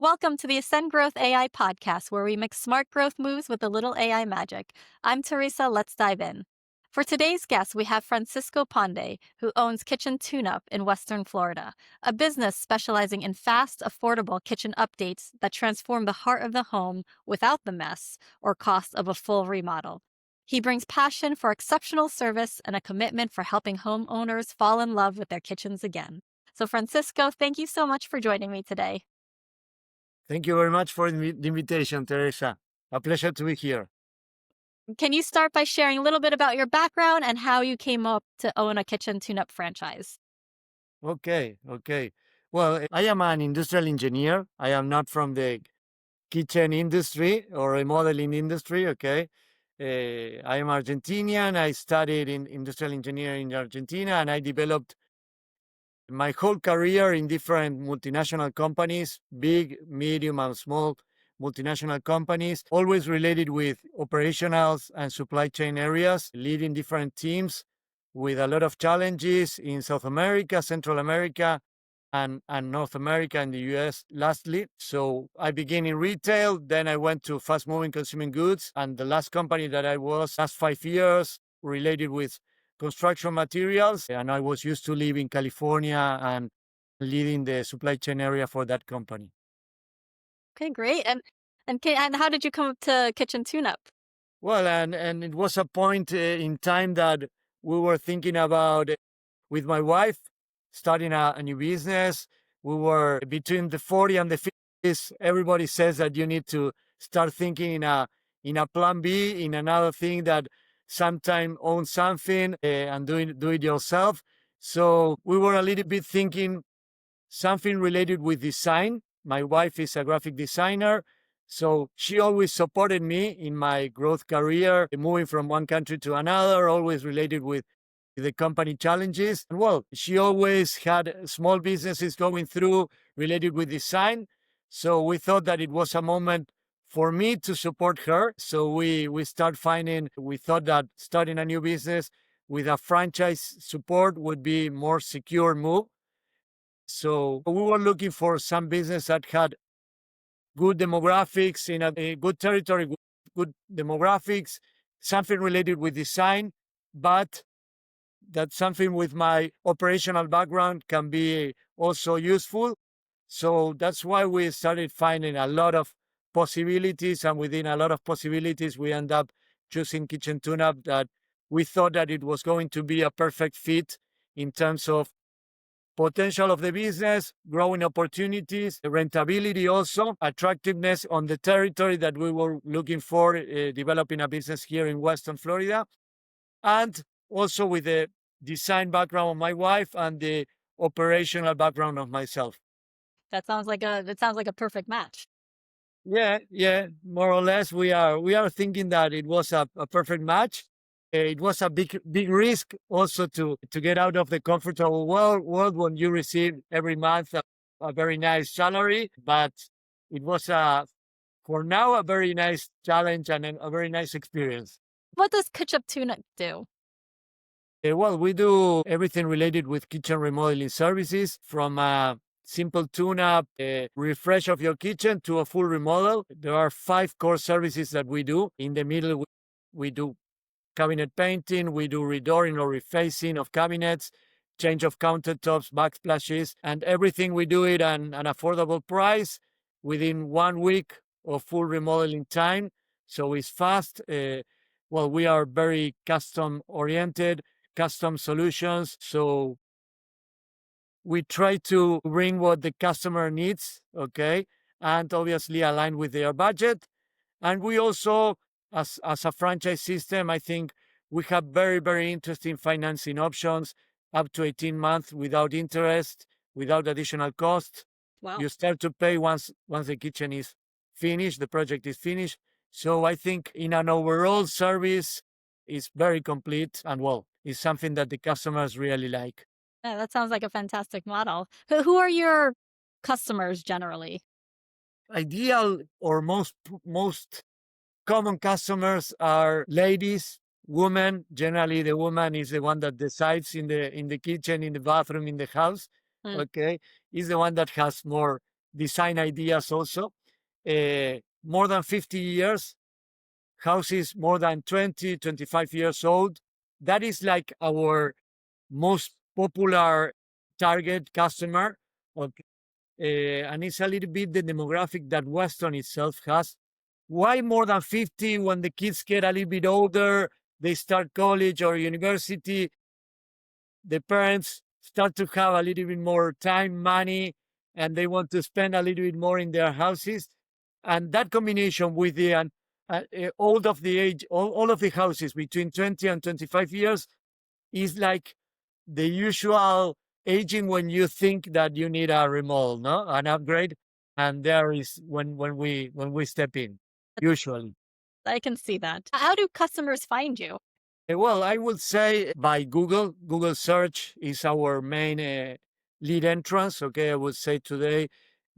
Welcome to the Ascend Growth AI podcast, where we mix smart growth moves with a little AI magic. I'm Teresa. Let's dive in. For today's guest, we have Francisco Ponde, who owns Kitchen Tune-Up in Western Florida, a business specializing in fast, affordable kitchen updates that transform the heart of the home without the mess or cost of a full remodel. He brings passion for exceptional service and a commitment for helping homeowners fall in love with their kitchens again. So, Francisco, thank you so much for joining me today. Thank you very much for the invitation, Teresa. A pleasure to be here. Can you start by sharing a little bit about your background and how you came up to own a kitchen tune-up franchise? Okay. Well, I am an industrial engineer. I am not from the kitchen industry or remodeling industry, okay? I am Argentinian. I studied in industrial engineering in Argentina, and I developed my whole career in different multinational companies, big, medium, and small multinational companies, always related with operationals and supply chain areas, leading different teams with a lot of challenges in South America, Central America, and North America and the US lastly. So I began in retail, then I went to fast moving consumer goods. And the last company that I was last 5 years related with construction materials. And I was used to live in California and leading the supply chain area for that company. Okay, great. And how did you come up to Kitchen Tune-Up? Well, and it was a point in time that we were thinking about with my wife starting a new business. We were between the 40 and the 50s. Everybody says that you need to start thinking in a plan B, in another thing that sometime own something and do it yourself. So we were a little bit thinking something related with design. My wife is a graphic designer. So she always supported me in my growth career, moving from one country to another, always related with the company challenges. And well, she always had small businesses going through related with design. So we thought that it was a moment for me to support her. So we thought that starting a new business with a franchise support would be more secure move. So we were looking for some business that had good demographics in a good territory, good demographics, something related with design, but that something with my operational background can be also useful. So that's why we started finding a lot of possibilities. And within a lot of possibilities, we end up choosing Kitchen Tune-Up that we thought that it was going to be a perfect fit in terms of potential of the business, growing opportunities, rentability also, attractiveness on the territory that we were looking for, developing a business here in Western Florida, and also with the design background of my wife and the operational background of myself. That sounds like a perfect match. Yeah, more or less, we are thinking that it was a perfect match. It was a big risk also to get out of the comfortable world when you receive every month a very nice salary, but it was for now a very nice challenge and a very nice experience. What does Kitchen Tune-Up do? Well, we do everything related with kitchen remodeling services from a simple tune-up, refresh of your kitchen to a full remodel. There are 5 core services that we do. In the middle, we do cabinet painting, we do redooring or refacing of cabinets, change of countertops, backsplashes, and everything we do it at an affordable price within 1 week of full remodeling time. So it's fast. Well, we are very custom oriented, custom solutions. So we try to bring what the customer needs, okay, and obviously align with their budget. And we also, as a franchise system, I think we have very interesting financing options up to 18 months without interest, without additional cost. Wow. You start to pay once the kitchen is finished, the project is finished. So I think in an overall service is very complete and well, it's something that the customers really like. Yeah, that sounds like a fantastic model. Who are your customers generally? Ideal or most common customers are ladies, women. Generally, the woman is the one that decides in the kitchen, in the bathroom, in the house. Hmm. Okay, is the one that has more design ideas also. More than 50 years, houses more than 20, 25 years old. That is like our most popular target customer. Okay. And it's a little bit the demographic that Weston itself has. Why more than 50? When the kids get a little bit older, they start college or university, the parents start to have a little bit more time, money, and they want to spend a little bit more in their houses. And that combination with the old of the age, all of the houses between 20 and 25 years is like the usual aging when you think that you need a remodel, no, an upgrade, and there is when we step in, usually. I can see that. How do customers find you? Well, I would say by Google. Google search is our main lead entrance. Okay, I would say today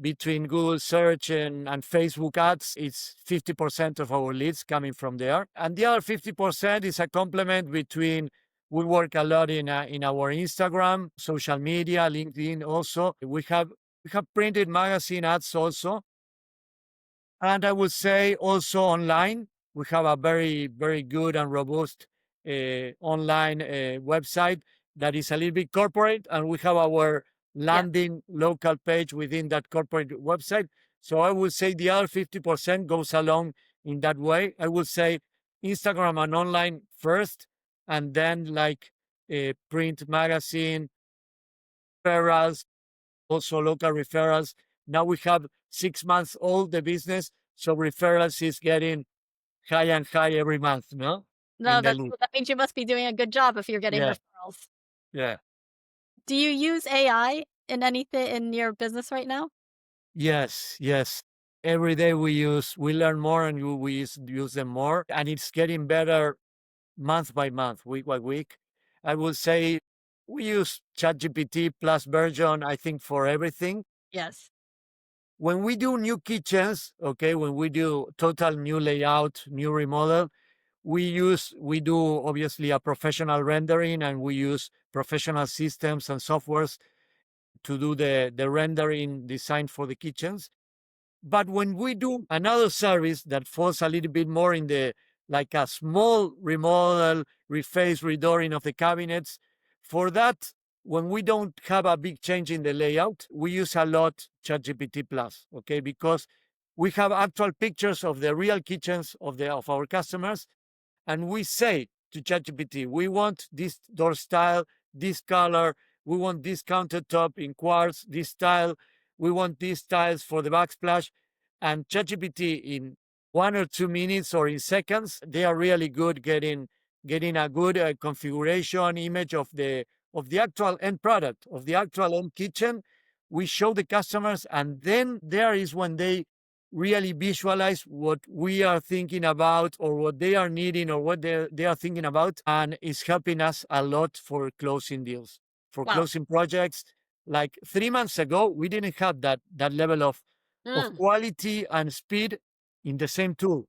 between Google search and Facebook ads, it's 50% of our leads coming from there. And the other 50% is a complement between, we work a lot in our Instagram, social media, LinkedIn also. We have printed magazine ads also. And I would say also online, we have a very, very good and robust online website that is a little bit corporate, and we have our Yeah. landing local page within that corporate website. So I would say the other 50% goes along in that way. I would say Instagram and online first, and then like print magazine, referrals, also local referrals. Now we have 6 months old, the business, so referrals is getting high and high every month, no? No, In the that's lead. that means you must be doing a good job if you're getting Yeah, referrals. yeah. Do you use AI in anything in your business right now? Yes, yes. Every day we learn more and we use them more, and it's getting better month by month, week by week. I would say we use ChatGPT plus version, I think, for everything. Yes. When we do new kitchens, okay, when we do total new layout, new remodel, we do obviously a professional rendering, and we use professional systems and softwares to do the rendering design for the kitchens. But when we do another service that falls a little bit more in the, like a small remodel, reface, redooring of the cabinets, for that, when we don't have a big change in the layout, we use a lot ChatGPT Plus, okay? Because we have actual pictures of the real kitchens of our customers, and we say to ChatGPT, we want this door style, this color, we want this countertop in quartz, this style, we want these tiles for the backsplash. And ChatGPT, in 1 or 2 minutes or in seconds, they are really good getting a good configuration image of the actual end product, of the actual end kitchen. We show the customers, and then there is when they really visualize what we are thinking about or what they are needing or what they are thinking about, and it's helping us a lot for closing deals, for Wow. closing projects. Like 3 months ago, we didn't have that level of Mm, quality and speed in the same tool.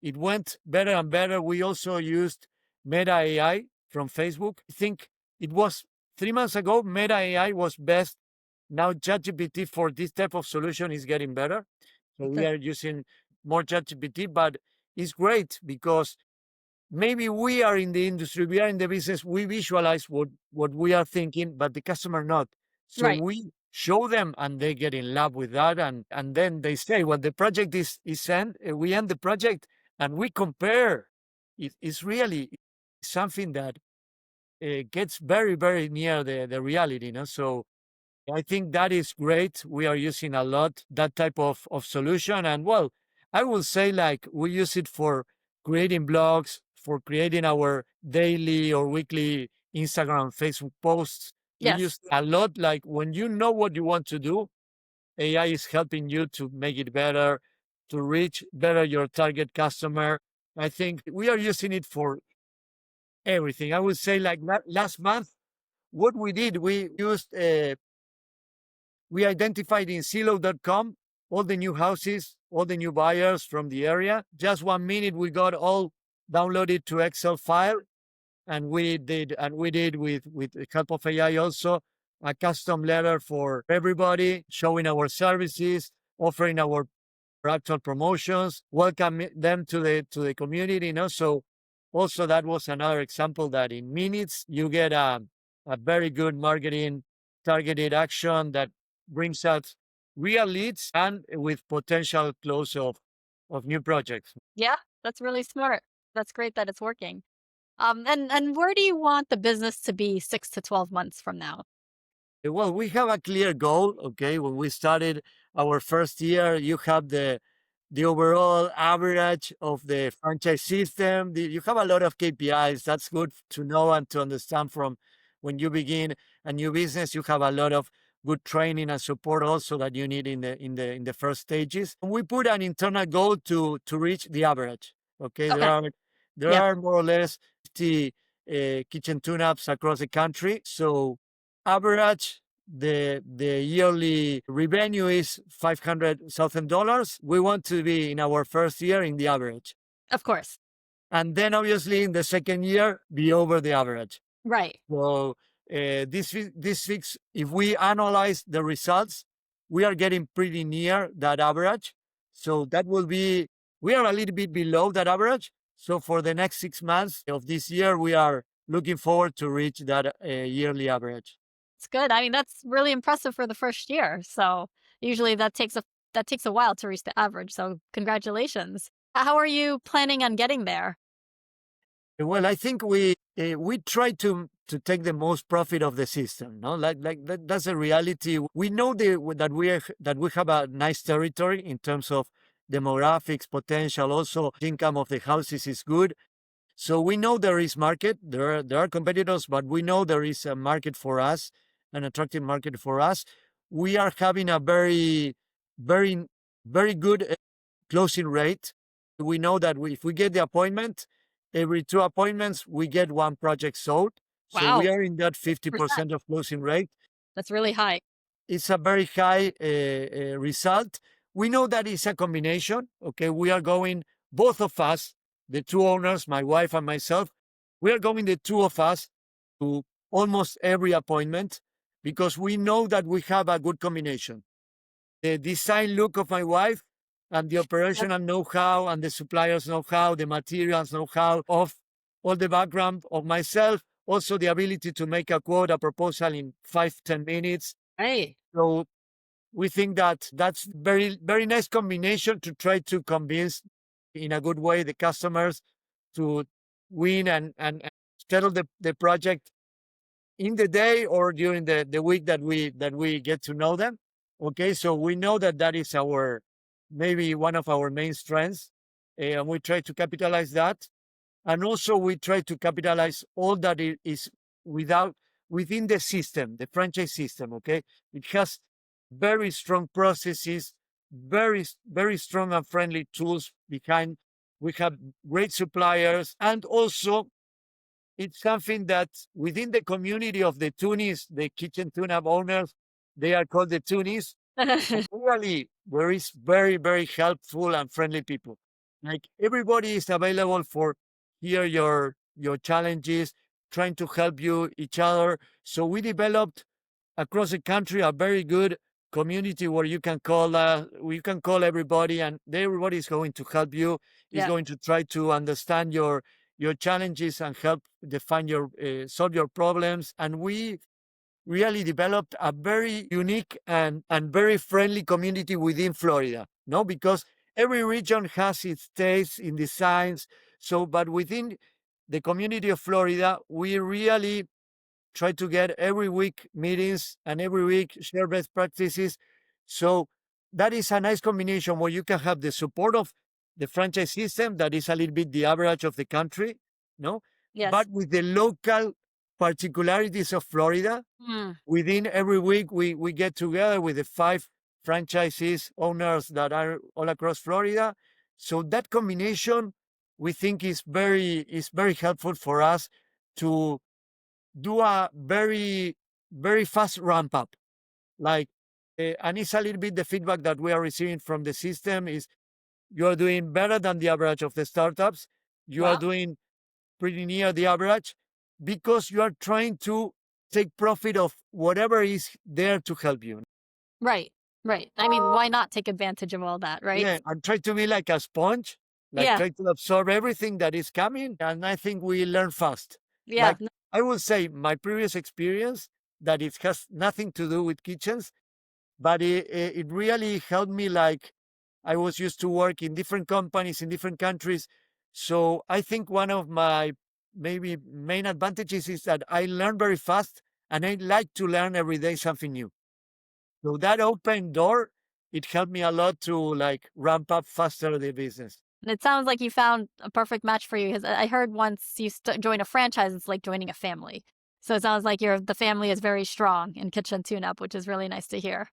It went better and better. We also used MetaAI from Facebook. I think it was 3 months ago, MetaAI was best. Now ChatGPT for this type of solution is getting better. So we that's are using more ChatGPT, but it's great because maybe we are in the industry, we are in the business, we visualize what we are thinking, but the customer not. So right. we show them and they get in love with that. And then they say, when the project is end, we end the project and we compare. It's really something that gets very, very near the reality, you know? So I think that is great. We are using a lot that type of solution. And well, I will say like we use it for creating blogs, for creating our daily or weekly Instagram, Facebook posts. We Yes. use a lot. Like when you know what you want to do, AI is helping you to make it better, to reach better your target customer. I think we are using it for everything. I would say like last month, what we did, we used we identified in Zillow.com all the new houses, all the new buyers from the area. Just 1 minute, we got all downloaded to Excel file, and we did with the help of AI also. a custom letter for everybody, showing our services, offering our actual promotions, welcome them to the community. So also that was another example that in minutes you get a very good marketing targeted action that brings out real leads and with potential close of new projects. Yeah, that's really smart. That's great that it's working. And where do you want the business to be 6 to 12 months from now? Well, we have a clear goal. Okay, when we started our first year, you have the overall average of the franchise system. You have a lot of KPIs. That's good to know and to understand from when you begin a new business. You have a lot of good training and support also that you need in the first stages. We put an internal goal to reach the average. Okay, Okay. there Yep. are more or less 50 kitchen tune-ups across the country. So average the yearly revenue is $500,000. We want to be in our first year in the average, Of course. and then obviously in the second year be over the average. Right. So this fix, if we analyze the results, we are getting pretty near that average. So that will be, we are a little bit below that average. So for the next 6 months of this year, we are looking forward to reach that yearly average. It's good. I mean, that's really impressive for the first year. So usually that takes a while to reach the average. So congratulations. How are you planning on getting there? Well, I think we try to take the most profit of the system. No, that's a reality. We know that we have a nice territory in terms of demographics potential. Also, income of the houses is good. So we know there is market. There are competitors, but we know there is a market for us, an attractive market for us. We are having a very, very good closing rate. We know that if we get the appointment, every two appointments, we get one project sold. So we Wow. are in that Percent. 50% of closing rate. That's really high. It's a very high result. We know that it's a combination. Okay, we are going, both of us, the two owners, my wife and myself, we are going, the two of us, to almost every appointment because we know that we have a good combination. The design look of my wife and the That's operational know-how and the suppliers know-how, the materials know-how of all the background of myself, also the ability to make a quote, a proposal in 5, 10 minutes. right. So we think that that's very nice combination to try to convince in a good way the customers to win and settle the project in the day or during the week that we get to know them. Okay, so we know that that is our maybe one of our main strengths, and we try to capitalize that. And also we try to capitalize all that is without within the system, the franchise system. Okay, it has very strong processes, very strong and friendly tools behind. We have great suppliers, and also it's something that within the community of the Tunis, the kitchen tune-up owners, they are called the Tunis. Really, there is very helpful and friendly people. Like everybody is available for hear your challenges, trying to help you each other. So we developed across the country a very good community where you can call everybody and everybody is going to help you, is Yeah. going to try to understand your challenges and help define your solve your problems. And we really developed a very unique and very friendly community within Florida. No, because every region has its tastes in designs. So, but within the community of Florida, we really try to get every week meetings and every week share best practices. So that is a nice combination where you can have the support of the franchise system that is a little bit the average of the country, no, Yes. but with the local particularities of Florida. Mm. Within every week, we get together with the five franchises owners that are all across Florida. So that combination, we think, is very helpful for us to do a very fast ramp up. Like, and it's a little bit the feedback that we are receiving from the system is you are doing better than the average of the startups. You are Wow. doing pretty near the average because you are trying to take profit of whatever is there to help you. Right. Right. I mean, why not take advantage of all that, right? Yeah, and try to be like a sponge, like Yeah. try to absorb everything that is coming. And I think we learn fast. Yeah. Like I will say, my previous experience that it has nothing to do with kitchens, but it really helped me. Like I was used to work in different companies in different countries. So I think one of my maybe main advantages is that I learn very fast and I like to learn every day something new. So that open door, it helped me a lot to like ramp up faster the business. And it sounds like you found a perfect match for you because I heard once you join a franchise, it's like joining a family. So it sounds like the family is very strong in Kitchen Tune-Up, which is really nice to hear.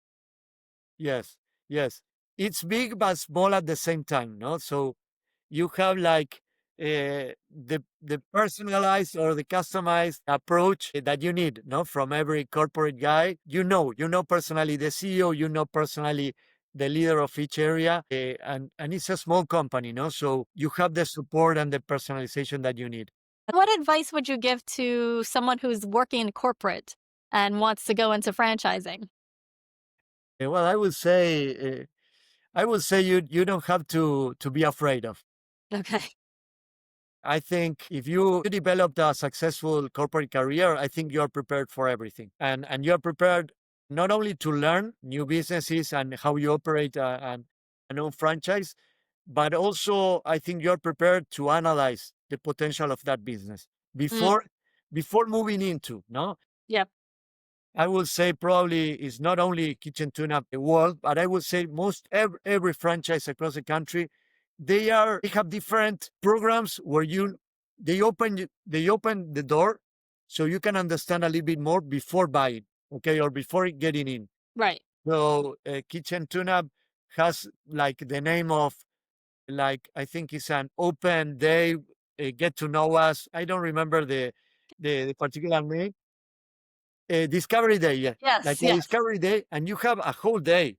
Yes, yes. It's big but small at the same time, no? So you have like the personalized or the customized approach that you need, no, from every corporate guy. You know personally the CEO, you know personally the leader of each area, and it's a small company, no, so you have the support and the personalization that you need. What advice would you give to someone who's working in corporate and wants to go into franchising? Well, I would say you don't have to be afraid of. Okay. I think if you developed a successful corporate career, I think you're prepared for everything. And you're prepared not only to learn new businesses and how you operate an own franchise, but also I think you're prepared to analyze the potential of that business Mm, before moving into, no? yep. I would say probably is not only Kitchen Tune-Up the world, but I would say most every franchise across the country, they have different programs where they open the door so you can understand a little bit more before buying, okay, or before getting in. Right. So Kitchen Tune-Up has like the name of, like, I think it's an open day, get to know us. I don't remember the particular name. Discovery Day, yeah. Like Yes. a Yes. Discovery Day, and you have a whole day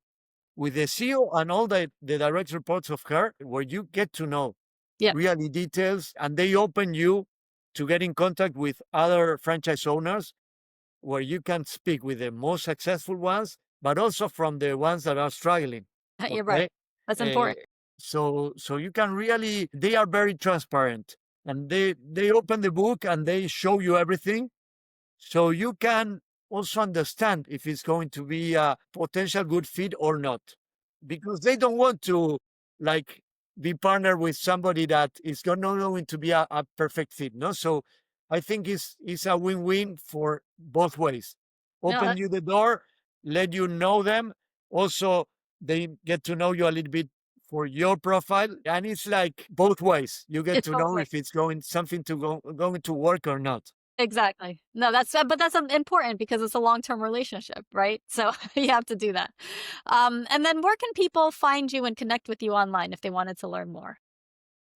with the CEO and all the direct reports of her, where you get to know Yep. really details, and they open you to get in contact with other franchise owners, where you can speak with the most successful ones, but also from the ones that are struggling. You're right. Okay, That's uh, important. so you can really. They are very transparent, and they open the book and they show you everything, so you can also understand if it's going to be a potential good fit or not, because they don't want to like be partnered with somebody that is not going to be a perfect fit. No, so I think it's a win-win for both ways. No, Open you the door, let you know them. Also, they get to know you a little bit for your profile, and it's like both ways. You get it's to both know ways. if it's going something to going to work or not. Exactly. No, but that's important because it's a long-term relationship, right? So you have to do that. And then where can people find you and connect with you online if they wanted to learn more?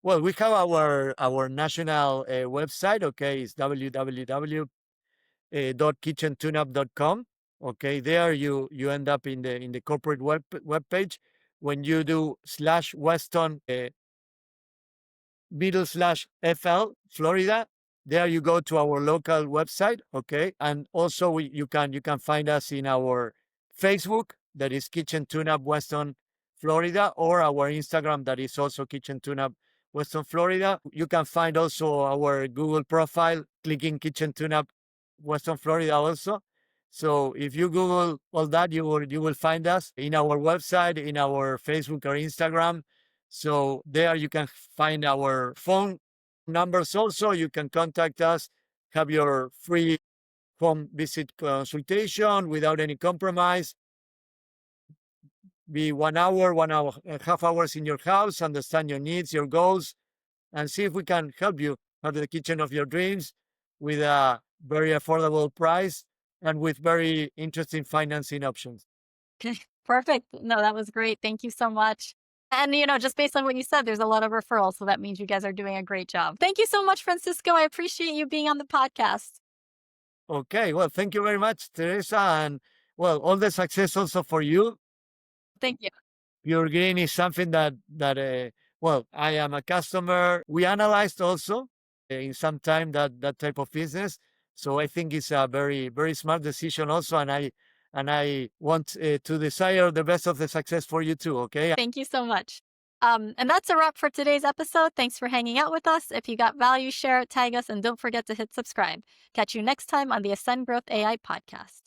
Well, we have our national website. Okay, it's www.kitchentuneup.com. Okay, there you end up in the corporate web page. When you do /Weston /FL Florida. There you go to our local website, okay, and also you can find us in our Facebook, that is Kitchen Tune-Up Weston Florida, or our Instagram, that is also Kitchen Tune-Up Weston Florida. You can find also our Google profile, clicking Kitchen Tune-Up Weston Florida also. So if you Google all that, you will find us in our website, in our Facebook or Instagram. So there you can find our phone numbers also. You can contact us, have your free home visit consultation without any compromise. Be 1 hour, 1 hour, half hours in your house, understand your needs, your goals, and see if we can help you have the kitchen of your dreams with a very affordable price and with very interesting financing options. Okay, perfect. No, that was great. Thank you so much. And, just based on what you said, there's a lot of referrals. So that means you guys are doing a great job. Thank you so much, Francisco. I appreciate you being on the podcast. Okay, well, thank you very much, Teresa, and well, all the success also for you. Thank you. Pure Green is something that well, I am a customer. We analyzed also in some time that type of business. So I think it's a very, very smart decision also. And I want to desire the best of the success for you too. Okay. Thank you so much. And that's a wrap for today's episode. Thanks for hanging out with us. If you got value, share it, tag us, and don't forget to hit subscribe. Catch you next time on the Ascend Growth AI podcast.